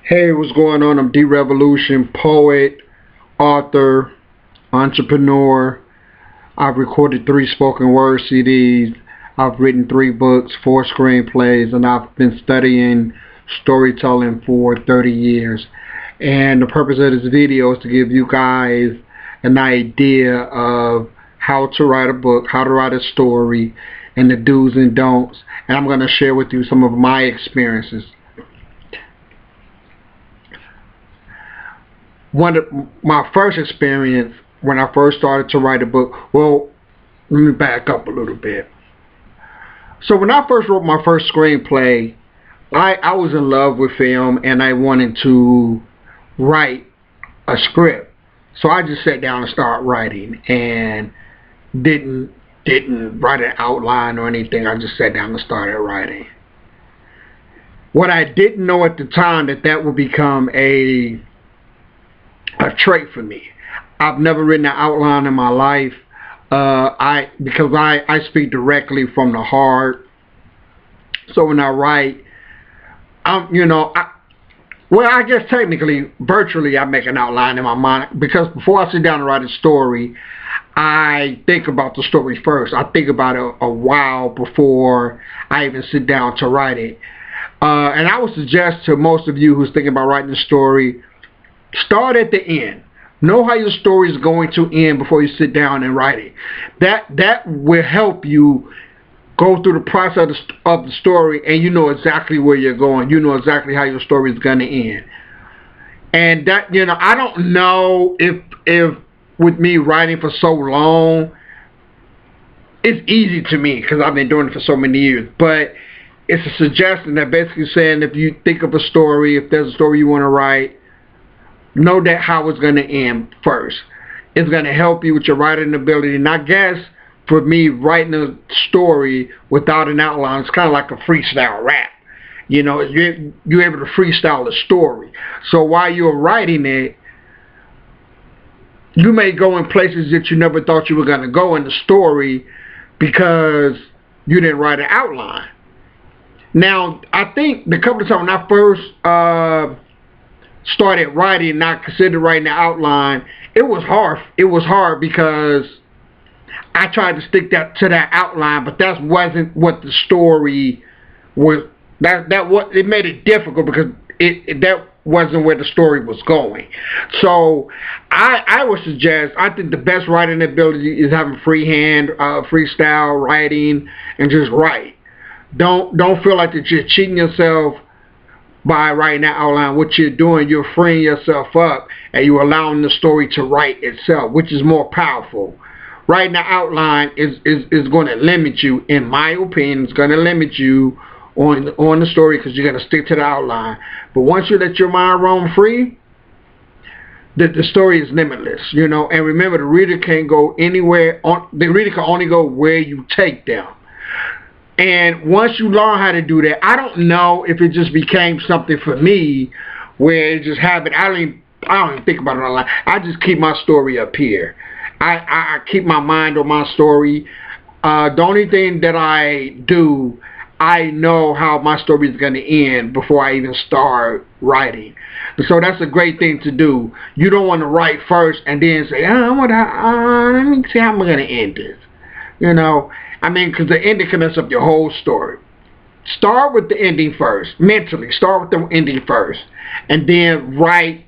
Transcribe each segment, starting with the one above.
Hey, what's going on? I'm D Revolution, poet, author, entrepreneur. I've recorded 3 spoken word CDs. I've written 3 books, 4 screenplays, and I've been studying storytelling for 30 years. And the purpose of this video is to give you guys an idea of how to write a book, how to write a story, and the do's and don'ts. And I'm going to share with you some of my experiences. My first experience when I first started to write a book, well, let me back up a little bit. So when I first wrote my first screenplay, I was in love with film and I wanted to write a script. So I just sat down and started writing and didn't write an outline or anything. I just sat down and started writing. What I didn't know at the time that would become a trait for me. I've never written an outline in my life. Because I speak directly from the heart. So when I write, I guess technically, virtually, I make an outline in my mind, because before I sit down and write a story, I think about the story first. I think about it a while before I even sit down to write it. And I would suggest to most of you who's thinking about writing a story, start at the end. Know how your story is going to end before you sit down and write it. That will help you go through the process of the story, and you know exactly where you're going. You know exactly how your story is going to end. And that, I don't know if with me writing for so long, it's easy to me because I've been doing it for so many years. But it's a suggestion that basically saying, if you think of a story, if there's a story you want to write, know that how it's going to end first. It's going to help you with your writing ability. And I guess for me, writing a story without an outline, it's kind of like a freestyle rap. You're able to freestyle a story. So while you're writing it, you may go in places that you never thought you were going to go in the story because you didn't write an outline. Now, I think the couple of times when I first started writing and I considered writing the outline, it was hard. It was hard because I tried to stick to that outline, but that wasn't what the story was. It made it difficult because that wasn't where the story was going. So I would suggest, I think the best writing ability is having freehand, freestyle writing, and just write. Don't feel like that you're cheating yourself by writing that outline. What you're doing, you're freeing yourself up and you're allowing the story to write itself, which is more powerful. Writing the outline is going to limit you, in my opinion. It's going to limit you on the story because you're going to stick to the outline. But once you let your mind roam free, the story is limitless, And remember, the reader can't go anywhere. The reader can only go where you take them. And once you learn how to do that, I don't know if it just became something for me where it just happened. I don't even think about it online. I just keep my story up here. I keep my mind on my story. The only thing that I do, I know how my story is going to end before I even start writing. So that's a great thing to do. You don't want to write first and then say, let me see how I'm going to end this. Because the ending can mess up your whole story. Start with the ending first. Mentally, start with the ending first. And then write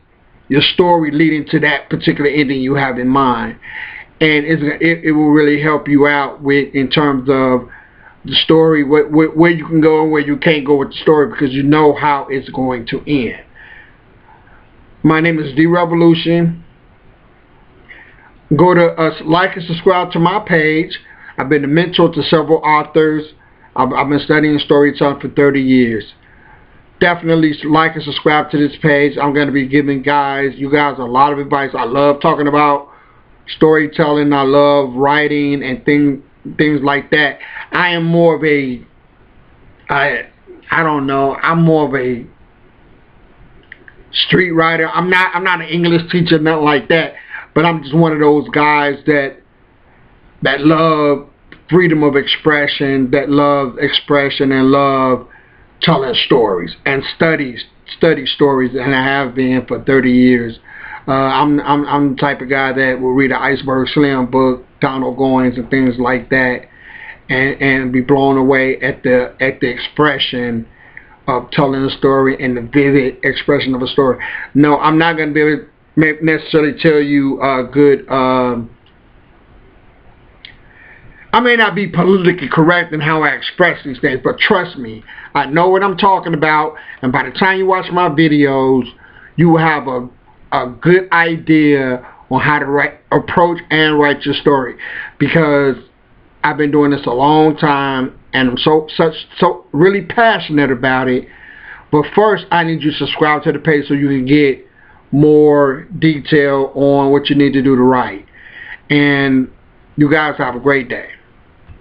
your story leading to that particular ending you have in mind. And it will really help you out in terms of the story, where you can go and where you can't go with the story, because you know how it's going to end. My name is D Revolution. Go to like and subscribe to my page. I've been a mentor to several authors. I've been studying storytelling for 30 years. Definitely like and subscribe to this page. I'm going to be giving you guys a lot of advice. I love talking about storytelling. I love writing and things like that. I am more of a, I'm more of a street writer. I'm not an English teacher, nothing like that. But I'm just one of those guys that love freedom of expression, that love expression and love telling stories and study stories, and I have been for 30 years. I'm the type of guy that will read an Iceberg Slim book, Donald Goines, and things like that, and be blown away at the expression of telling a story and the vivid expression of a story. No, I'm not going to be able to necessarily tell you good. I may not be politically correct in how I express these things, but trust me, I know what I'm talking about, and by the time you watch my videos, you will have a good idea on how to approach and write your story, because I've been doing this a long time, and I'm so really passionate about it. But first, I need you to subscribe to the page so you can get more detail on what you need to do to write. And you guys have a great day.